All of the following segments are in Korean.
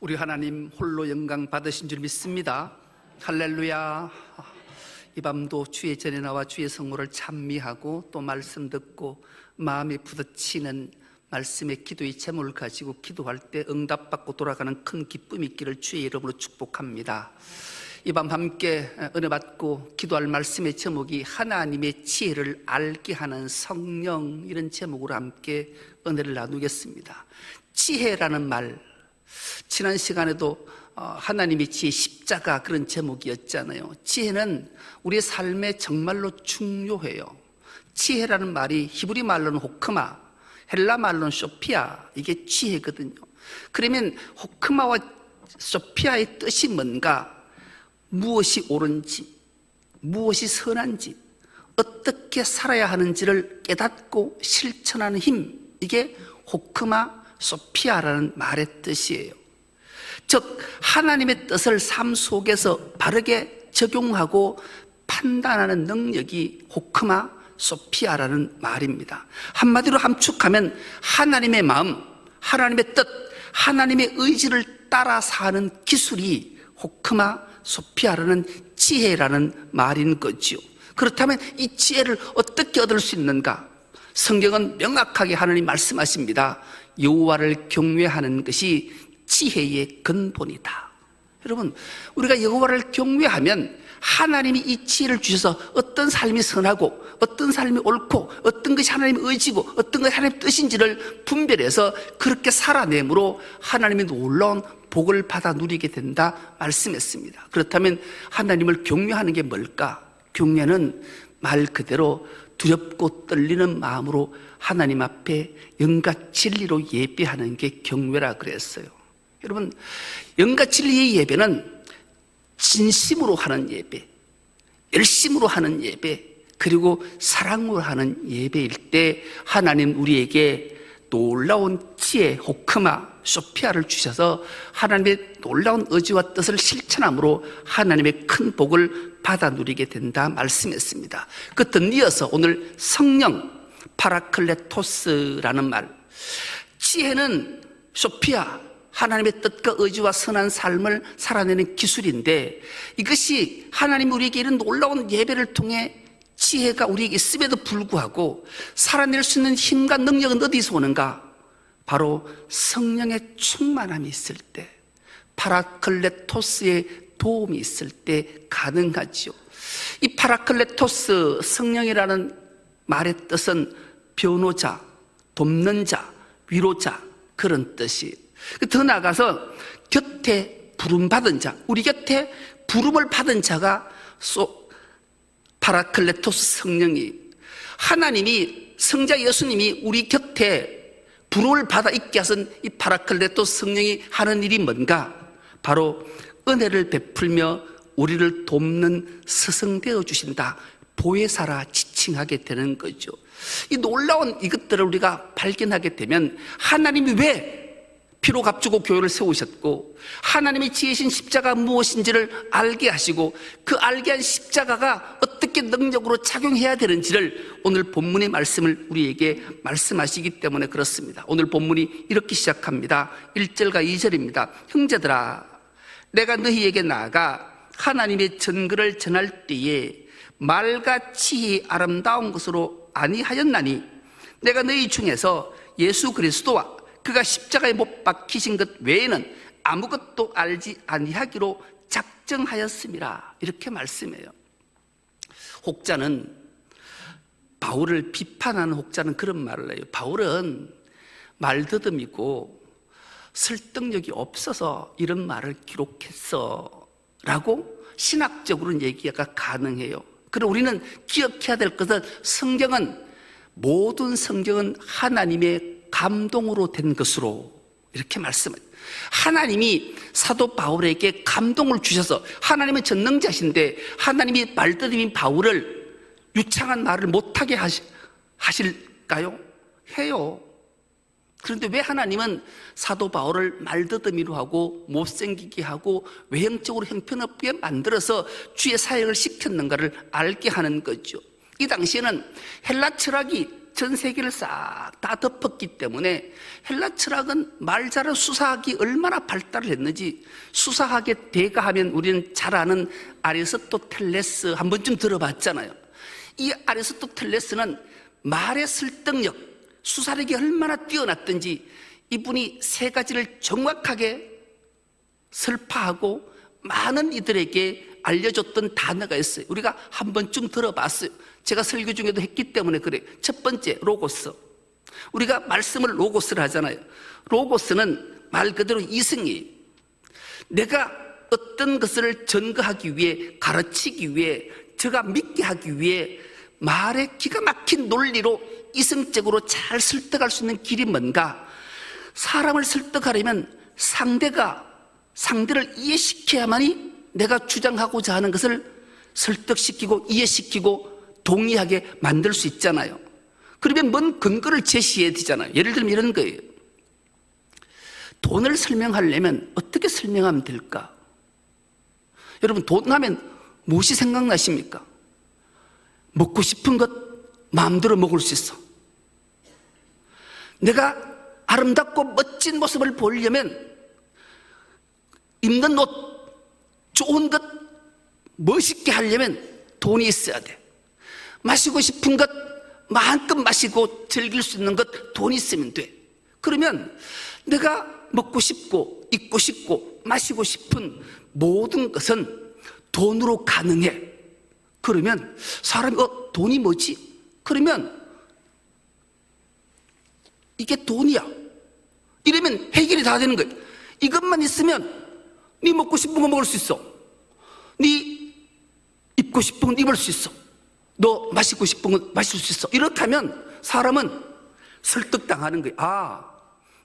우리 하나님 홀로 영광 받으신 줄 믿습니다. 할렐루야. 이 밤도 주의 전에 나와 주의 성모를 찬미하고 또 말씀 듣고 마음에 부딪히는 말씀의 기도의 제목을 가지고 기도할 때 응답받고 돌아가는 큰 기쁨이 있기를 주의 이름으로 축복합니다. 이 밤 함께 은혜 받고 기도할 말씀의 제목이 하나님의 지혜를 알게 하는 성령, 이런 제목으로 함께 은혜를 나누겠습니다. 지혜라는 말, 지난 시간에도 하나님의 지혜 십자가, 그런 제목이었잖아요. 지혜는 우리의 삶에 정말로 중요해요. 지혜라는 말이 히브리 말로는 호크마, 헬라 말로는 소피아, 이게 지혜거든요. 그러면 호크마와 소피아의 뜻이 뭔가? 무엇이 옳은지, 무엇이 선한지, 어떻게 살아야 하는지를 깨닫고 실천하는 힘, 이게 호크마 소피아라는 말의 뜻이에요. 즉 하나님의 뜻을 삶 속에서 바르게 적용하고 판단하는 능력이 호크마 소피아라는 말입니다. 한마디로 함축하면 하나님의 마음, 하나님의 뜻, 하나님의 의지를 따라 사는 기술이 호크마 소피아라는 지혜라는 말인 거죠. 그렇다면 이 지혜를 어떻게 얻을 수 있는가? 성경은 명확하게 하나님 말씀하십니다. 여호와를 경외하는 것이 지혜의 근본이다. 여러분, 우리가 여호와를 경외하면 하나님이 이 지혜를 주셔서 어떤 삶이 선하고 어떤 삶이 옳고 어떤 것이 하나님의 의지고 어떤 것이 하나님의 뜻인지를 분별해서 그렇게 살아내므로 하나님의 놀라운 복을 받아 누리게 된다 말씀했습니다. 그렇다면 하나님을 경외하는 게 뭘까? 경외는 말 그대로 두렵고 떨리는 마음으로 하나님 앞에 영과 진리로 예배하는 게 경외라 그랬어요. 여러분, 영과 진리의 예배는 진심으로 하는 예배, 열심으로 하는 예배, 그리고 사랑으로 하는 예배일 때 하나님 우리에게 놀라운 지혜, 호크마 소피아를 주셔서 하나님의 놀라운 의지와 뜻을 실천함으로 하나님의 큰 복을 받아 누리게 된다 말씀했습니다. 그 덧이어서 오늘 성령 파라클레토스라는 말, 지혜는 소피아, 하나님의 뜻과 의지와 선한 삶을 살아내는 기술인데, 이것이 하나님 우리에게 이런 놀라운 예배를 통해 지혜가 우리에게 있음에도 불구하고 살아낼 수 있는 힘과 능력은 어디서 오는가? 바로 성령의 충만함이 있을 때, 파라클레토스의 도움이 있을 때 가능하지요. 이 파라클레토스, 성령이라는 말의 뜻은 변호자, 돕는 자, 위로자, 그런 뜻이에요. 더 나아가서 곁에 부름받은 자, 우리 곁에 부름을 받은 자가 파라클레토스 성령이, 하나님이, 성자 예수님이 우리 곁에 부름을 받아 있게 하신 이 파라클레토스 성령이 하는 일이 뭔가? 바로 은혜를 베풀며 우리를 돕는 스승되어 주신다, 보혜사라 지칭하게 되는 거죠. 이 놀라운 이것들을 우리가 발견하게 되면 하나님이 왜 피로 값주고 교회를 세우셨고 하나님의 지혜신 십자가 무엇인지를 알게 하시고 그 알게 한 십자가가 어떻게 능력으로 작용해야 되는지를 오늘 본문의 말씀을 우리에게 말씀하시기 때문에 그렇습니다. 오늘 본문이 이렇게 시작합니다. 1절과 2절입니다. 형제들아, 내가 너희에게 나아가 하나님의 전글을 전할 때에 말과 지혜의 아름다운 것으로 아니하였나니 내가 너희 중에서 예수 그리스도와 그가 십자가에 못 박히신 것 외에는 아무것도 알지 아니하기로 작정하였음이라, 이렇게 말씀해요. 혹자는, 바울을 비판하는 혹자는 그런 말을 해요. 바울은 말더듬이고 설득력이 없어서 이런 말을 기록했어 라고 신학적으로는 얘기가 가능해요. 그럼 우리는 기억해야 될 것은 모든 성경은 하나님의 감동으로 된 것으로, 이렇게 말씀해요. 하나님이 사도 바울에게 감동을 주셔서, 하나님은 전능자신데 하나님이 말더듬인 바울을 유창한 말을 못하게 하실까요? 해요. 그런데 왜 하나님은 사도 바울을 말더듬이로 하고 못생기게 하고 외형적으로 형편없게 만들어서 주의 사역을 시켰는가를 알게 하는 거죠. 이 당시에는 헬라 철학이 전 세계를 싹 다 덮었기 때문에 헬라 철학은 말 잘하는 수사학이 얼마나 발달을 했는지, 수사학의 대가하면 우리는 잘 아는 아리스토텔레스 한 번쯤 들어봤잖아요. 이 아리스토텔레스는 말의 설득력, 수사력이 얼마나 뛰어났던지 이분이 세 가지를 정확하게 설파하고 많은 이들에게 알려줬던 단어가 있어요. 우리가 한 번쯤 들어봤어요. 제가 설교 중에도 했기 때문에 그래요. 첫 번째, 로고스. 우리가 말씀을 로고스를 하잖아요. 로고스는 말 그대로 이승이에요. 내가 어떤 것을 증거하기 위해, 가르치기 위해, 제가 믿게 하기 위해 말의 기가 막힌 논리로 이성적으로 잘 설득할 수 있는 길이 뭔가? 사람을 설득하려면 상대를 이해시켜야만이 내가 주장하고자 하는 것을 설득시키고 이해시키고 동의하게 만들 수 있잖아요. 그러면 뭔 근거를 제시해야 되잖아요. 예를 들면 이런 거예요. 돈을 설명하려면 어떻게 설명하면 될까? 여러분, 돈 하면 무엇이 생각나십니까? 먹고 싶은 것 마음대로 먹을 수 있어. 내가 아름답고 멋진 모습을 보이려면 입는 옷, 좋은 것 멋있게 하려면 돈이 있어야 돼. 마시고 싶은 것 마음껏 마시고 즐길 수 있는 것 돈이 있으면 돼. 그러면 내가 먹고 싶고 입고 싶고 마시고 싶은 모든 것은 돈으로 가능해. 그러면 사람이 돈이 뭐지? 그러면 이게 돈이야. 이러면 해결이 다 되는 거예요. 이것만 있으면 네 먹고 싶은 거 먹을 수 있어. 네 입고 싶은 건 입을 수 있어. 너 마시고 싶은 건 마실 수 있어. 이렇게 하면 사람은 설득당하는 거예요. 아,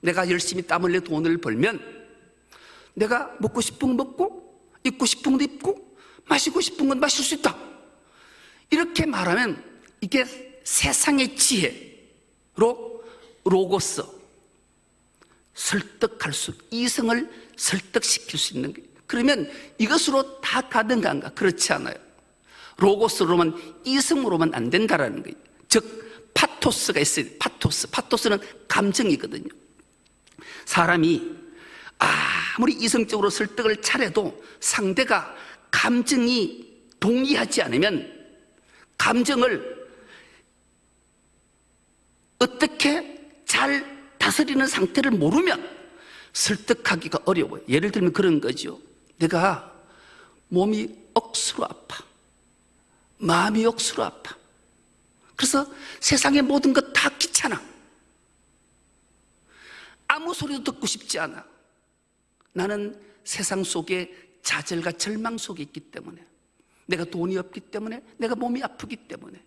내가 열심히 땀 흘려 돈을 벌면 내가 먹고 싶은 건 먹고 입고 싶은 건 입고 마시고 싶은 건 마실 수 있다. 이렇게 말하면 이게 세상의 지혜로 로고스, 설득할 수, 이성을 설득시킬 수 있는 거예요. 그러면 이것으로 다 가능한가? 그렇지 않아요. 로고스로만, 이성으로만 안 된다라는 거예요. 즉 파토스가 있어요. 파토스는 감정이거든요. 사람이 아무리 이성적으로 설득을 잘해도 상대가 감정이 동의하지 않으면, 감정을 어떻게 잘 다스리는 상태를 모르면 설득하기가 어려워요. 예를 들면 그런 거죠. 내가 몸이 억수로 아파, 마음이 억수로 아파. 그래서 세상의 모든 것 다 귀찮아. 아무 소리도 듣고 싶지 않아. 나는 세상 속에 좌절과 절망 속에 있기 때문에, 내가 돈이 없기 때문에, 내가 몸이 아프기 때문에,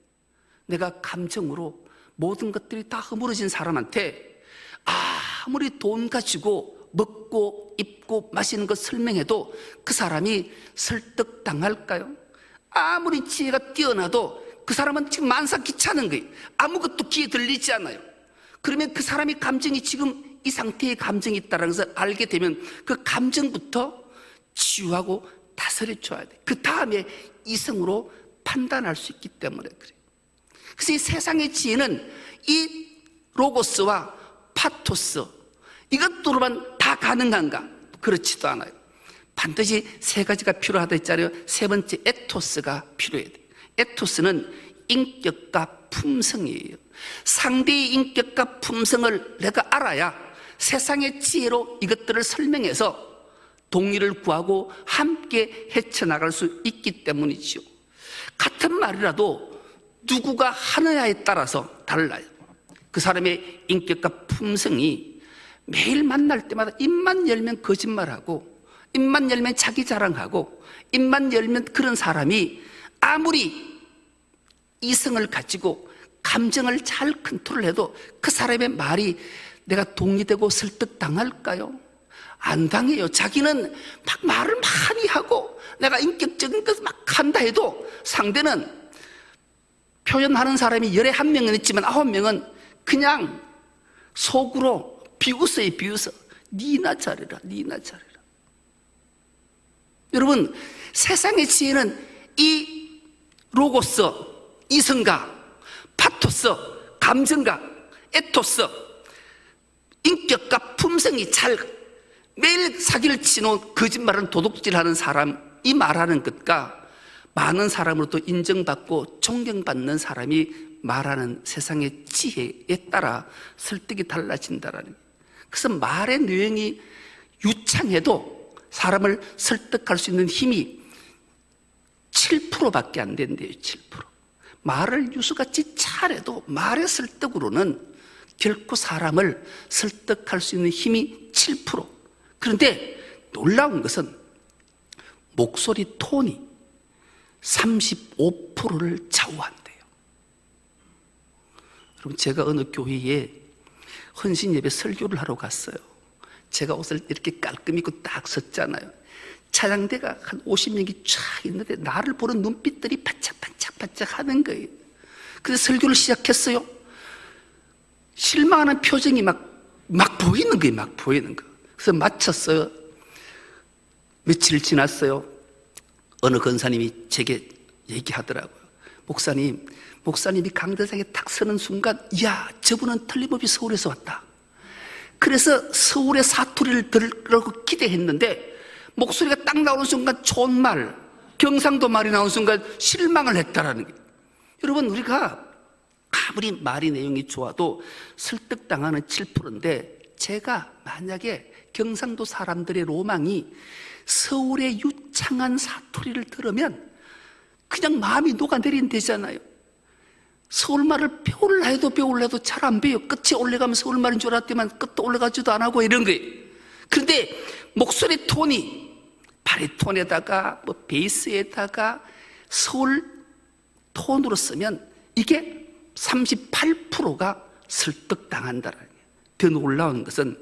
내가 감정으로 모든 것들이 다 허물어진 사람한테 아무리 돈 가지고 먹고 입고 마시는 것 설명해도 그 사람이 설득당할까요? 아무리 지혜가 뛰어나도 그 사람은 지금 만사 귀찮은 거예요. 아무것도 귀에 들리지 않아요. 그러면 그 사람의 감정이 지금 이 상태의 감정이 있다는 것을 알게 되면 그 감정부터 치유하고 다스려줘야 돼. 그 다음에 이성으로 판단할 수 있기 때문에 그래요. 그래서 이 세상의 지혜는 이 로고스와 파토스, 이것으로만 다 가능한가? 그렇지도 않아요. 반드시 세 가지가 필요하다 했잖아요. 세 번째, 에토스가 필요해야 돼요. 에토스는 인격과 품성이에요. 상대의 인격과 품성을 내가 알아야 세상의 지혜로 이것들을 설명해서 동의를 구하고 함께 헤쳐나갈 수 있기 때문이죠. 같은 말이라도 누구가 하느냐에 따라서 달라요. 그 사람의 인격과 품성이 매일 만날 때마다 입만 열면 거짓말하고, 입만 열면 자기 자랑하고, 입만 열면 그런 사람이 아무리 이성을 가지고 감정을 잘 컨트롤해도 그 사람의 말이 내가 동의되고 설득당할까요? 안 당해요. 자기는 막 말을 많이 하고 내가 인격적인 것을 막 한다 해도 상대는 표현하는 사람이 11명은 있지만 9명은 그냥 속으로 비웃어요. 비웃어. 니나 잘해라, 니나 잘해라. 여러분, 세상의 지혜는 이 로고스, 이성과 파토스, 감정과 에토스, 인격과 품성이 잘 매일 사기를 치는 거짓말은 도둑질하는 사람이 말하는 것과 많은 사람으로도 인정받고 존경받는 사람이 말하는 세상의 지혜에 따라 설득이 달라진다라는 거예요. 그래서 말의 내용이 유창해도 사람을 설득할 수 있는 힘이 7%밖에 안 된대요. 7%. 말을 유수같이 잘해도 말의 설득으로는 결코 사람을 설득할 수 있는 힘이 7%. 그런데 놀라운 것은 목소리 톤이 35%를 좌우한대요. 여러분, 제가 어느 교회에 헌신 예배 설교를 하러 갔어요. 제가 옷을 이렇게 깔끔히 입고 딱 섰잖아요. 차장대가 한 50명이 쫙 있는데 나를 보는 눈빛들이 반짝반짝반짝 하는 거예요. 그래서 설교를 시작했어요. 실망하는 표정이 막 보이는 거예요. 막 보이는 거. 그래서 마쳤어요. 며칠 지났어요. 어느 권사님이 제게 얘기하더라고요. 목사님이 강대상에 딱 서는 순간, 이야, 저분은 틀림없이 서울에서 왔다. 그래서 서울의 사투리를 들으려고 기대했는데 목소리가 딱 나오는 순간 촌말, 경상도 말이 나오는 순간 실망을 했다라는 거예요. 여러분, 우리가 아무리 말이 내용이 좋아도 설득당하는 7%인데 제가 만약에 경상도 사람들의 로망이 서울의 유창한 사투리를 들으면 그냥 마음이 녹아내린 되잖아요. 서울말을 배울라 해도 잘 안 배워요. 끝에 올라가면 서울말인 줄 알았더만 끝도 올라가지도 안 하고 이런 거예요. 그런데 목소리 톤이 바리톤에다가 베이스에다가 서울 톤으로 쓰면 이게 38%가 설득당한다는 거예요. 더 놀라운 것은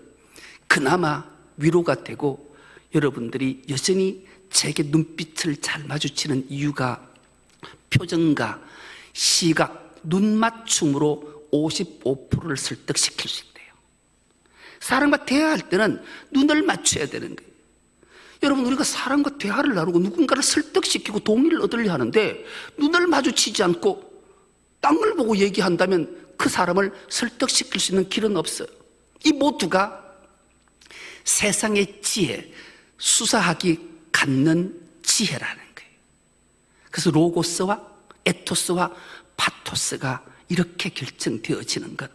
그나마 위로가 되고 여러분들이 여전히 제게 눈빛을 잘 마주치는 이유가 표정과 시각, 눈맞춤으로 55%를 설득시킬 수 있대요. 사람과 대화할 때는 눈을 맞춰야 되는 거예요. 여러분, 우리가 사람과 대화를 나누고 누군가를 설득시키고 동의를 얻으려 하는데 눈을 마주치지 않고 땅을 보고 얘기한다면 그 사람을 설득시킬 수 있는 길은 없어요. 이 모두가 세상의 지혜, 수사하기 갖는 지혜라는 거예요. 그래서 로고스와 에토스와 파토스가 이렇게 결정되어지는 것,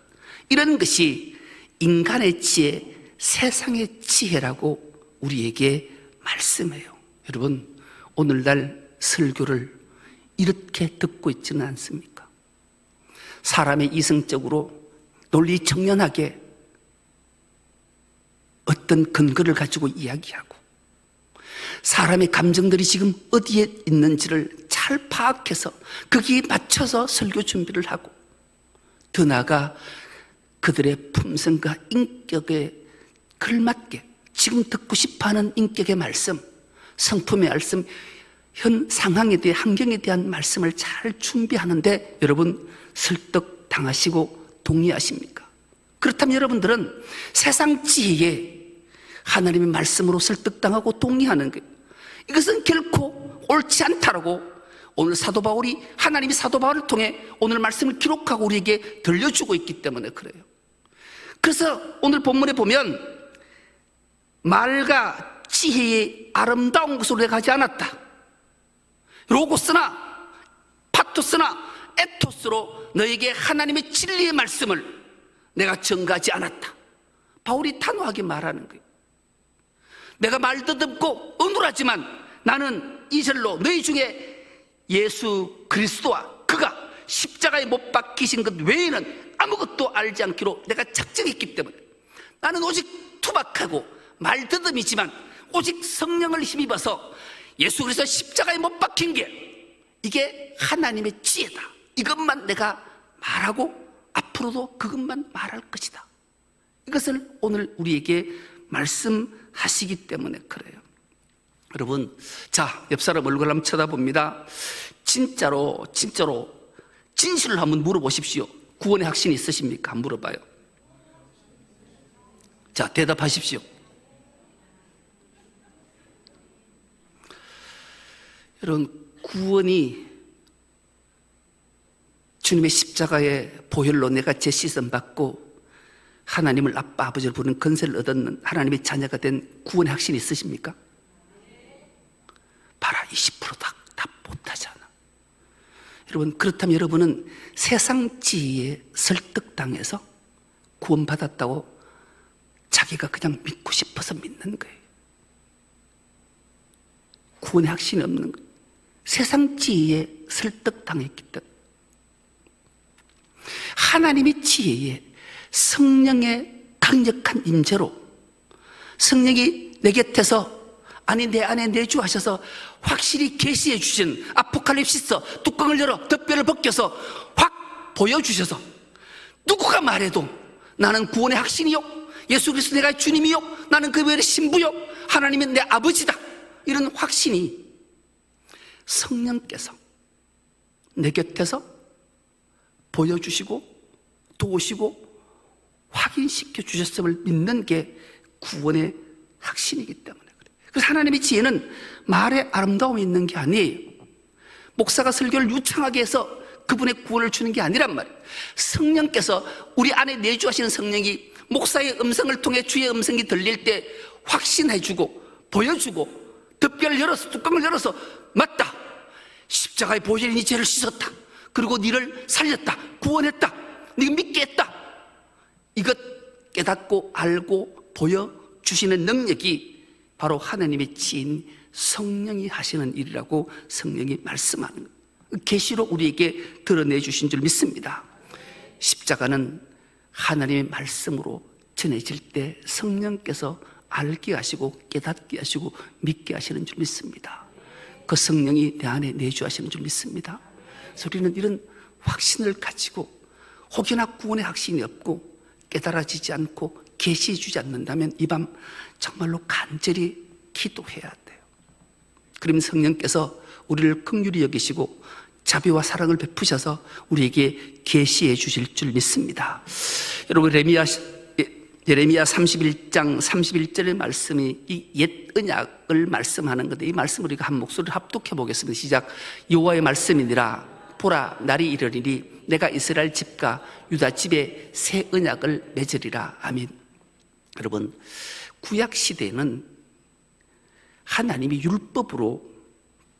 이런 것이 인간의 지혜, 세상의 지혜라고 우리에게 말씀해요. 여러분, 오늘날 설교를 이렇게 듣고 있지는 않습니까? 사람의 이성적으로 논리정연하게 어떤 근거를 가지고 이야기하고 사람의 감정들이 지금 어디에 있는지를 잘 파악해서 거기에 맞춰서 설교 준비를 하고 더 나아가 그들의 품성과 인격에 걸맞게 지금 듣고 싶어하는 인격의 말씀, 성품의 말씀, 현 상황에 대해 환경에 대한 말씀을 잘 준비하는데 여러분 설득당하시고 동의하십니까? 그렇다면 여러분들은 세상 지혜에 하나님의 말씀으로 설득당하고 동의하는 거예요. 이것은 결코 옳지 않다라고 오늘 사도 바울이 하나님이 사도 바울을 통해 오늘 말씀을 기록하고 우리에게 들려주고 있기 때문에 그래요. 그래서 오늘 본문에 보면 말과 지혜의 아름다운 곳으로 내가 가지 않았다. 로고스나 파토스나 에토스로 너에게 하나님의 진리의 말씀을 내가 전가하지 않았다. 바울이 단호하게 말하는 거예요. 내가 말도 듣고 억울하지만 나는 이절로 너희 중에 예수 그리스도와 그가 십자가에 못 박히신 것 외에는 아무것도 알지 않기로 내가 작정했기 때문에 나는 오직 투박하고 말더듬이지만 오직 성령을 힘입어서 예수 그리스도 십자가에 못 박힌 게 이게 하나님의 지혜다. 이것만 내가 말하고 앞으로도 그것만 말할 것이다. 이것을 오늘 우리에게 말씀하시기 때문에 그래요. 여러분, 자, 옆 사람 얼굴 한번 쳐다봅니다. 진짜로 진실을 한번 물어보십시오. 구원의 확신이 있으십니까? 한번 물어봐요. 자, 대답하십시오. 여러분, 구원이 주님의 십자가의 보혈로 내가 재시선 받고 하나님을 아빠 아버지를 부르는 건세를 얻는 하나님의 자녀가 된 구원의 확신이 있으십니까? 봐라, 20% 다 못하잖아. 여러분, 그렇다면 여러분은 세상 지혜에 설득당해서 구원받았다고 자기가 그냥 믿고 싶어서 믿는 거예요. 구원의 확신이 없는 거예요. 세상 지혜에 설득당했기 때문에. 하나님의 지혜에 성령의 강력한 임재로 성령이 내 곁에서 아니 내 안에 내주하셔서 확실히 계시해 주신 아포칼립시스 뚜껑을 열어 덮개를 벗겨서 확 보여주셔서 누구가 말해도 나는 구원의 확신이요, 예수 그리스도 내가 주님이요, 나는 그 외의 신부요, 하나님은 내 아버지다, 이런 확신이 성령께서 내 곁에서 보여주시고 도우시고 확인시켜 주셨음을 믿는 게 구원의 확신이기 때문에 그래요. 그래서 하나님의 지혜는 말에 아름다움이 있는 게 아니에요. 목사가 설교를 유창하게 해서 그분의 구원을 주는 게 아니란 말이에요. 성령께서 우리 안에 내주하시는 성령이 목사의 음성을 통해 주의 음성이 들릴 때 확신해주고 보여주고 덮개를 열어서 뚜껑을 열어서 맞다, 십자가의 보혈이 네 죄를 씻었다, 그리고 너를 살렸다, 구원했다, 네가 믿게 했다, 이것 깨닫고 알고 보여주시는 능력이 바로 하나님의 지혜인 성령이 하시는 일이라고 성령이 말씀하는 거예요. 계시로 우리에게 드러내 주신 줄 믿습니다. 십자가는 하나님의 말씀으로 전해질 때 성령께서 알게 하시고 깨닫게 하시고 믿게 하시는 줄 믿습니다. 그 성령이 내 안에 내주하시는 줄 믿습니다. 그래서 우리는 이런 확신을 가지고 혹여나 구원의 확신이 없고 깨달아지지 않고 계시해 주지 않는다면 이 밤 정말로 간절히 기도해야 돼요. 그러면 성령께서 우리를 긍휼히 여기시고 자비와 사랑을 베푸셔서 우리에게 계시해 주실 줄 믿습니다. 여러분, 예레미야 31장 31절의 말씀이 이 옛 언약을 말씀하는 건데, 이 말씀을 우리가 한 목소리를 합독해 보겠습니다. 시작. 여호와의 말씀이니라. 보라, 날이 이르리니 내가 이스라엘 집과 유다 집에 새 언약을 맺으리라. 아멘. 여러분, 구약 시대에는 하나님이 율법으로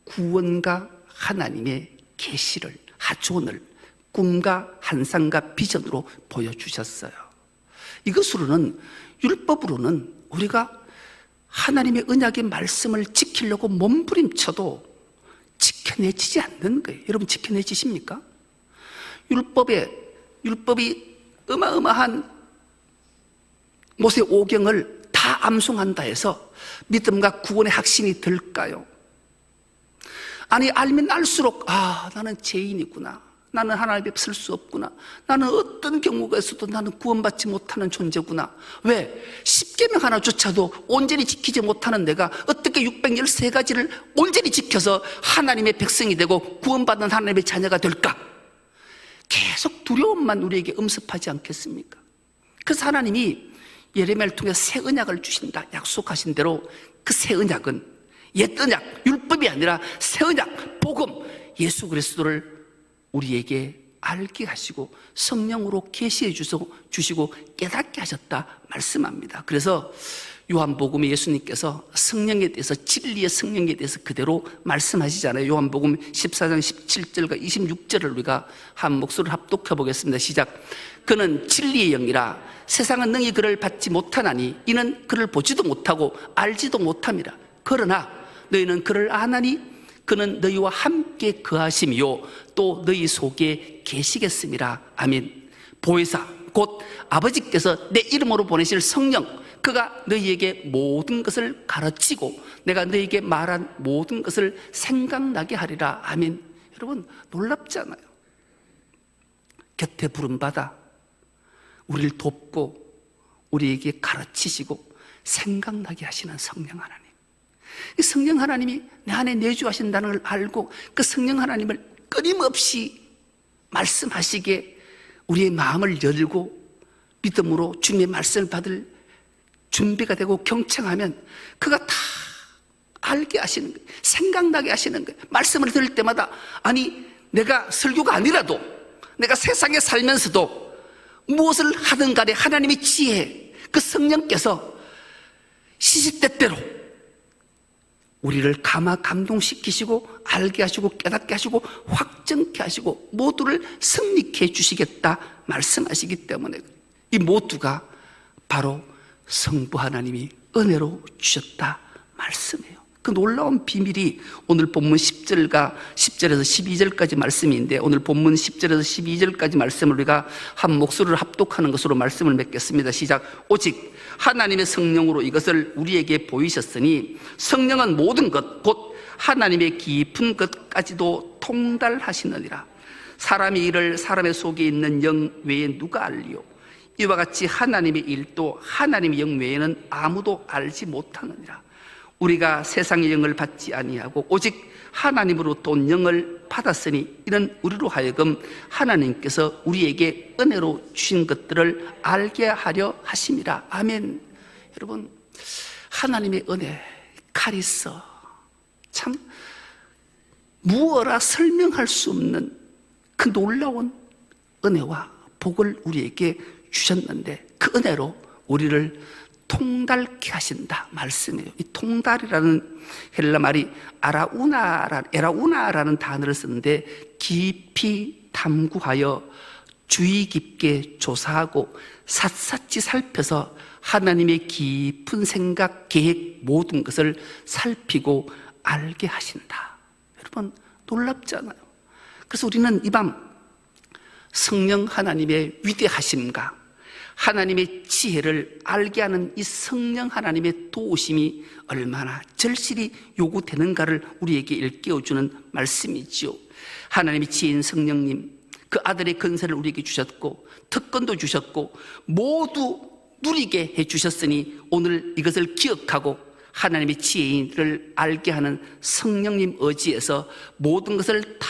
구원과 하나님의 계시를, 하존을 꿈과 환상과 비전으로 보여주셨어요. 이것으로는, 율법으로는 우리가 하나님의 언약의 말씀을 지키려고 몸부림쳐도 지켜내지지 않는 거예요. 여러분, 지켜내지십니까? 율법이 어마어마한 모세 오경을 다 암송한다 해서 믿음과 구원의 확신이 들까요? 아니, 알면 알수록 나는 죄인이구나, 나는 하나님 앞에 설 수 없구나, 나는 어떤 경우가 있어도 나는 구원받지 못하는 존재구나. 왜? 십계명 하나조차도 온전히 지키지 못하는 내가 어떻게 613가지를 온전히 지켜서 하나님의 백성이 되고 구원받는 하나님의 자녀가 될까? 계속 두려움만 우리에게 음습하지 않겠습니까? 그래서 하나님이 예레미야를 통해 새 언약을 주신다 약속하신 대로 그 새 언약은 옛 언약, 율법이 아니라 새 언약, 복음, 예수 그리스도를 우리에게 알게 하시고 성령으로 계시해 주시고 깨닫게 하셨다 말씀합니다. 그래서 요한복음에 예수님께서 성령에 대해서, 진리의 성령에 대해서 그대로 말씀하시잖아요. 요한복음 14장 17절과 26절을 우리가 한 목소리를 합독해 보겠습니다. 시작. 그는 진리의 영이라 세상은 능히 그를 받지 못하나니 이는 그를 보지도 못하고 알지도 못함이라. 그러나 너희는 그를 아나니 그는 너희와 함께 거하심이요 또 너희 속에 계시겠음이라. 아멘. 보혜사 곧 아버지께서 내 이름으로 보내실 성령, 그가 너희에게 모든 것을 가르치고 내가 너희에게 말한 모든 것을 생각나게 하리라. 아멘. 여러분, 놀랍잖아요. 곁에 부름받아 우리를 돕고 우리에게 가르치시고 생각나게 하시는 성령 하나님. 이 성령 하나님이 내 안에 내주하신다는 걸 알고 그 성령 하나님을 끊임없이 말씀하시기에 우리의 마음을 열고 믿음으로 주님의 말씀을 받을 준비가 되고 경청하면 그가 다 알게 하시는 거예요. 생각나게 하시는 거예요. 말씀을 들을 때마다, 아니 내가 설교가 아니라도 내가 세상에 살면서도 무엇을 하든 간에 하나님의 지혜, 그 성령께서 시시때때로 우리를 감동시키시고 알게 하시고 깨닫게 하시고 확정케 하시고 모두를 승리케 해주시겠다 말씀하시기 때문에 이 모두가 바로 성부 하나님이 은혜로 주셨다 말씀이에요. 그 놀라운 비밀이 오늘 본문 10절에서 12절까지 말씀인데, 오늘 본문 10절에서 12절까지 말씀을 우리가 한 목소리를 합독하는 것으로 말씀을 맺겠습니다. 시작. 오직 하나님의 성령으로 이것을 우리에게 보이셨으니 성령은 모든 것 곧 하나님의 깊은 것까지도 통달하시느니라. 사람의 일을 사람의 속에 있는 영 외에 누가 알리요? 이와 같이 하나님의 일도 하나님의 영 외에는 아무도 알지 못하느니라. 우리가 세상의 영을 받지 아니하고 오직 하나님으로부터 온 영을 받았으니 이는 우리로 하여금 하나님께서 우리에게 은혜로 주신 것들을 알게 하려 하심이라. 아멘. 여러분, 하나님의 은혜, 카리스, 참 무어라 설명할 수 없는 그 놀라운 은혜와 복을 우리에게 주셨는데, 그 은혜로 우리를 통달케 하신다 말씀이에요. 이 통달이라는 헬라 말이 에라우나라는 단어를 쓰는데, 깊이 탐구하여 주의 깊게 조사하고 샅샅이 살펴서 하나님의 깊은 생각, 계획 모든 것을 살피고 알게 하신다. 여러분, 놀랍잖아요. 그래서 우리는 이 밤 성령 하나님의 위대하심과 하나님의 지혜를 알게 하는 이 성령 하나님의 도우심이 얼마나 절실히 요구되는가를 우리에게 일깨워주는 말씀이지요. 하나님의 지혜인 성령님, 그 아들의 권세를 우리에게 주셨고 특권도 주셨고 모두 누리게 해주셨으니 오늘 이것을 기억하고 하나님의 지혜를 알게 하는 성령님 의지에서 모든 것을 다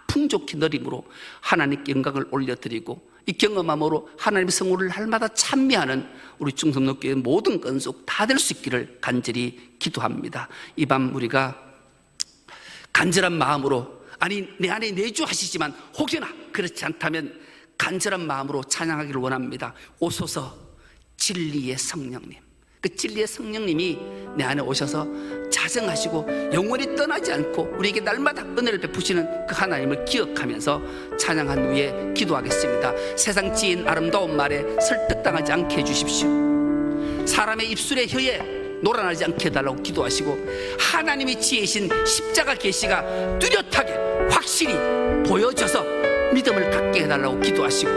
풍족히 누림으로 하나님께 영광을 올려드리고, 이 경험함으로 하나님의 성호를 날마다 찬미하는 우리 충성로교회 모든 건속 다 될 수 있기를 간절히 기도합니다. 이 밤 우리가 간절한 마음으로, 아니 내 안에 내주하시지만 혹여나 그렇지 않다면 간절한 마음으로 찬양하기를 원합니다. 오소서 진리의 성령님, 그 진리의 성령님이 내 안에 오셔서 자정하시고 영원히 떠나지 않고 우리에게 날마다 은혜를 베푸시는 그 하나님을 기억하면서 찬양한 후에 기도하겠습니다. 세상 지혜인 아름다운 말에 설득당하지 않게 해주십시오. 사람의 입술의 혀에 놀아나지 않게 해달라고 기도하시고, 하나님의 지혜이신 십자가 계시가 뚜렷하게 확실히 보여져서 믿음을 갖게 해달라고 기도하시고,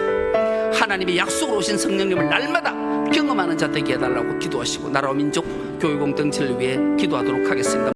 하나님의 약속으로 오신 성령님을 날마다 경험하는 자 되게 해달라고 기도하시고, 나라와 민족 교회 공동체를 위해 기도하도록 하겠습니다.